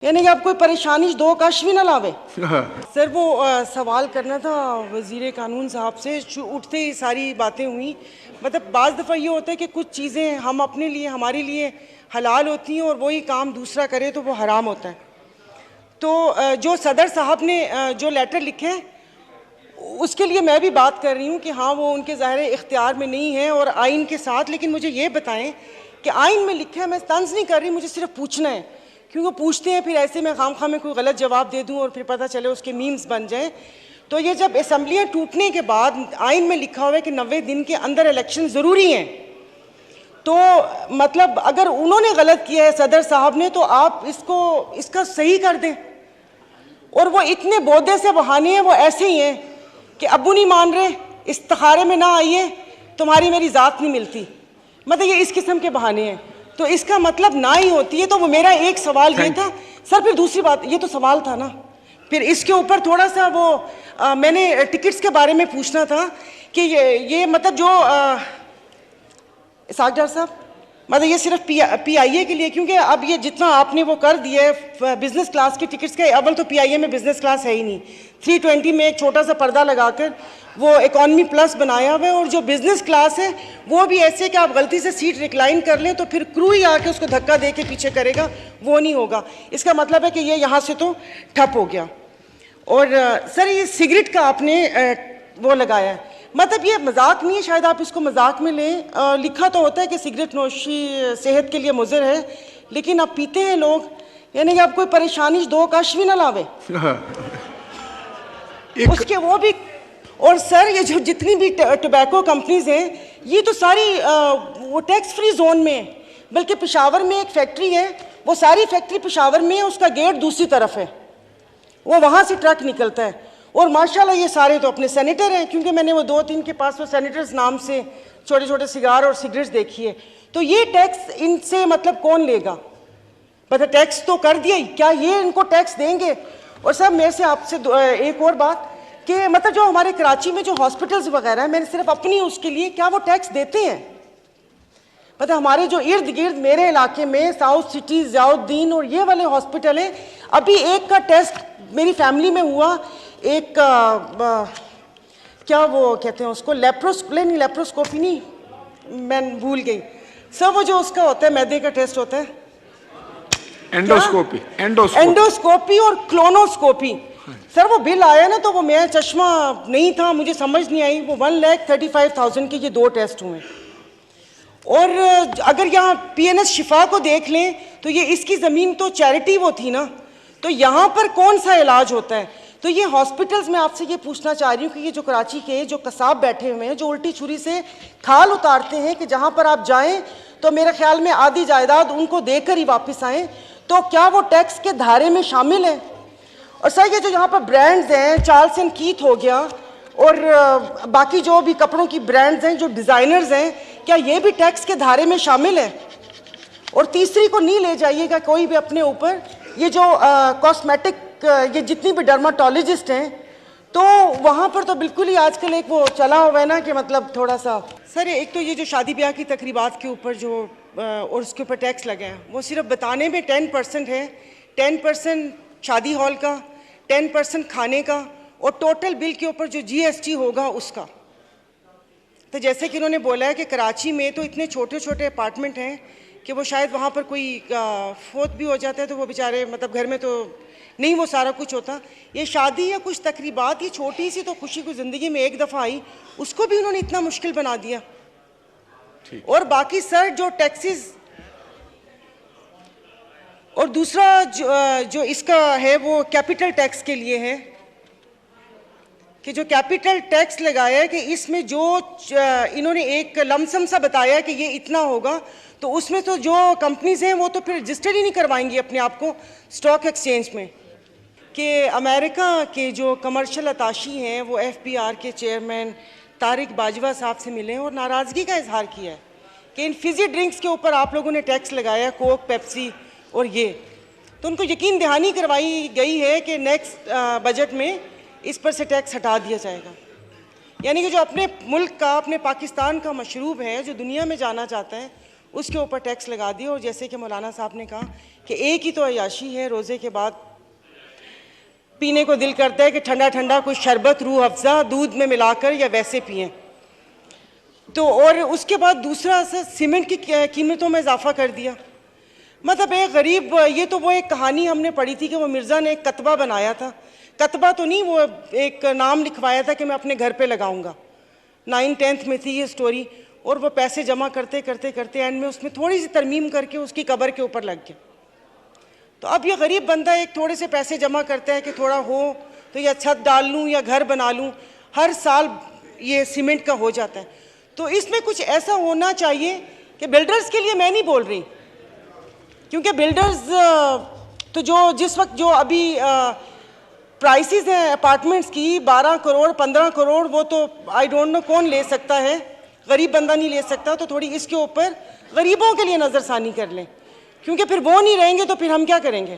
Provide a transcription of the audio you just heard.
यानी कि आप कोई परेशानी दो कश भी ना लावे। सर वो सवाल करना था वज़ीर कानून साहब से। उठते ही सारी बातें हुई। मतलब बाज़ दफ़ा ये होता है कि कुछ चीज़ें हम अपने लिए हमारे लिए हलाल होती हैं और वही काम दूसरा करे तो वो हराम होता है। तो जो सदर साहब ने जो लेटर लिखे हैं उसके लिए मैं भी बात कर रही हूँ कि हाँ वो उनके ज़ाहिर इख्तियार में नहीं है और आइन के साथ। लेकिन मुझे ये बताएं कि आइन में लिखा है, मैं तंज़ नहीं कर रही, मुझे सिर्फ पूछना है, क्योंकि पूछते हैं फिर ऐसे में खाम में कोई गलत जवाब दे दूँ और फिर पता चले उसके मीम्स बन जाएँ। तो ये जब असम्बलियाँ टूटने के बाद आइन में लिखा हुआ है कि 90 दिन के अंदर इलेक्शन ज़रूरी हैं, तो मतलब अगर उन्होंने गलत किया है सदर साहब ने, तो आप इसका सही कर दें। और वो इतने बोदे से बहाने हैं, वो ऐसे ही हैं कि अब्बू नहीं मान रहे, इस्तिखारे में ना आइए, तुम्हारी मेरी ज़ात नहीं मिलती। मतलब ये इस किस्म के बहाने हैं। तो इसका मतलब ना ही होती है। तो वो मेरा एक सवाल ये था सर। फिर दूसरी बात, ये तो सवाल था ना, फिर इसके ऊपर थोड़ा सा वो मैंने टिकट्स के बारे में पूछना था कि ये मतलब जो इसाक डार साहब, मतलब ये सिर्फ PIA के लिए, क्योंकि अब ये जितना आपने वो कर दिया है बिज़नेस क्लास की टिकट्स के, अव्वल तो PIA में बिज़नेस क्लास है ही नहीं। 320 में एक छोटा सा पर्दा लगाकर वो इकॉनमी प्लस बनाया हुआ है, और जो बिज़नेस क्लास है वो भी ऐसे कि आप गलती से सीट रिक्लाइन कर लें तो फिर क्रू ही आके उसको धक्का दे के पीछे करेगा, वो नहीं होगा। इसका मतलब है कि ये यहाँ से तो ठप हो गया। और सर ये सिगरेट का आपने वो लगाया है, मतलब ये मजाक नहीं है, शायद आप इसको मजाक में लें। लिखा तो होता है कि सिगरेट नोशी सेहत के लिए मुज़र है, लेकिन अब पीते हैं लोग। यानी कि आप कोई परेशानी दो कश भी ना लावे उसके वो भी। और सर ये जो जितनी भी टोबैको कंपनीज हैं, ये तो सारी वो टैक्स फ्री जोन में है। बल्कि पेशावर में एक फैक्ट्री है, वो सारी फैक्ट्री पेशावर में है, उसका गेट दूसरी तरफ है, वो वहाँ से ट्रक निकलता है। और माशाल्लाह ये सारे तो अपने सेनेटर हैं, क्योंकि मैंने वो 2-3 के पास वो सेनेटर्स नाम से छोटे छोटे सिगार और सिगरेट्स देखी है। तो ये टैक्स इनसे मतलब कौन लेगा? मतलब टैक्स तो कर दिया ही, क्या ये इनको टैक्स देंगे? और सर मेरे से आपसे एक और बात कि मतलब जो हमारे कराची में जो हॉस्पिटल्स वगैरह हैं, मैंने सिर्फ अपनी उसके लिए, क्या वो टैक्स देते हैं? मतलब हमारे जो इर्द गिर्द मेरे इलाके में साउथ सिटी, ज़ियाउद्दीन और ये वाले हॉस्पिटल हैं, अभी एक का टेस्ट मेरी फैमिली में हुआ, एक क्या वो कहते हैं उसको, लेप्रोस्कोपी नहीं, मैं भूल गई सर, वो जो उसका होता है मैदे का टेस्ट होता है, एंडोस्कोपी और क्लोनोस्कोपी। सर वो बिल आया ना, तो वो मेरा चश्मा नहीं था, मुझे समझ नहीं आई, वो 1,35,000 के ये 2 टेस्ट हुए। और अगर यहाँ PNS शिफा को देख लें तो ये इसकी ज़मीन तो चैरिटी वो थी ना, तो यहाँ पर कौन सा इलाज होता है? तो ये हॉस्पिटल्स में आपसे ये पूछना चाह रही हूँ कि ये जो कराची के जो कसाब बैठे हुए हैं, जो उल्टी छुरी से खाल उतारते हैं कि जहाँ पर आप जाएं तो मेरे ख्याल में आधी जायदाद उनको देकर ही वापस आएँ, तो क्या वो टैक्स के धारे में शामिल है? और सर ये जो यहाँ पर ब्रांड्स हैं, चार्ल्स एंड कीथ हो गया और बाकी जो भी कपड़ों की ब्रांड्स हैं, जो डिज़ाइनर्स हैं, क्या ये भी टैक्स के धारे में शामिल है? और तीसरी को नहीं ले जाइएगा कोई भी अपने ऊपर, ये जो कॉस्मेटिक ये जितनी भी डर्माटोलॉजिस्ट हैं, तो वहाँ पर तो बिल्कुल ही आजकल एक वो चला हुआ है ना कि मतलब थोड़ा सा। सर एक तो ये जो शादी ब्याह की तकरीबात के ऊपर जो और उसके ऊपर टैक्स लगा है, वो सिर्फ बताने में 10% है। 10% शादी हॉल का, 10% खाने का, और टोटल बिल के ऊपर जो GST होगा उसका। तो जैसे कि उन्होंने बोला है कि कराची में तो इतने छोटे छोटे अपार्टमेंट हैं कि वो शायद वहाँ पर कोई फोत भी हो जाता है तो वो बेचारे मतलब घर में तो नहीं वो सारा कुछ होता। ये शादी या कुछ तकरीबात, ये छोटी सी तो खुशी को ज़िंदगी में एक दफ़ा आई, उसको भी उन्होंने इतना मुश्किल बना दिया। और बाकी सर जो टैक्सेस, और दूसरा जो इसका है वो कैपिटल टैक्स के लिए है कि जो कैपिटल टैक्स लगाया है कि इसमें जो इन्होंने एक लमसम सा बताया कि ये इतना होगा, तो उसमें तो जो कंपनीज हैं वो तो फिर रजिस्टर ही नहीं करवाएंगी अपने आप को स्टॉक एक्सचेंज में। कि अमेरिका के जो कमर्शियल अताशी हैं वो FBR के चेयरमैन तारिक बाजवा साहब से मिले और नाराज़गी का इजहार किया है कि इन फिजी ड्रिंक्स के ऊपर आप लोगों ने टैक्स लगाया, कोक, पेप्सी और ये, तो उनको यकीन दहानी करवाई गई है कि नेक्स्ट बजट में इस पर से टैक्स हटा दिया जाएगा। यानी कि जो अपने मुल्क का, अपने पाकिस्तान का मशरूब है, जो दुनिया में जाना चाहता है, उसके ऊपर टैक्स लगा दिया। और जैसे कि मौलाना साहब ने कहा कि एक ही तो अय्याशी है, रोज़े के बाद पीने को दिल करता है कि ठंडा ठंडा कुछ शरबत रूह अफ़ज़ा दूध में मिलाकर या वैसे पिएं। तो और उसके बाद दूसरा असर सीमेंट की कीमतों में इजाफा कर दिया। मतलब एक गरीब, ये तो वो एक कहानी हमने पढ़ी थी कि वो मिर्ज़ा ने एक कतबा बनाया था, कतबा तो नहीं, वो एक नाम लिखवाया था कि मैं अपने घर पे लगाऊंगा। 9th-10th में थी ये स्टोरी। और वो पैसे जमा करते करते करते एंड में उसमें थोड़ी सी तरमीम करके उसकी कब्र के ऊपर लग गया। तो अब ये गरीब बंदा एक थोड़े से पैसे जमा करता है कि थोड़ा हो तो या छत डाल लूँ या घर बना लूँ, हर साल ये सीमेंट का हो जाता है। तो इसमें कुछ ऐसा होना चाहिए कि बिल्डर्स के लिए मैं नहीं बोल रही, क्योंकि बिल्डर्स तो जो जिस वक्त जो अभी प्राइसेस हैं अपार्टमेंट्स की 12 करोड़ 15 करोड़, वो तो आई डोंट नो कौन ले सकता है, गरीब बंदा नहीं ले सकता। तो थोड़ी इसके ऊपर गरीबों के लिए नज़रसानी कर लें, क्योंकि फिर वो नहीं रहेंगे तो फिर हम क्या करेंगे।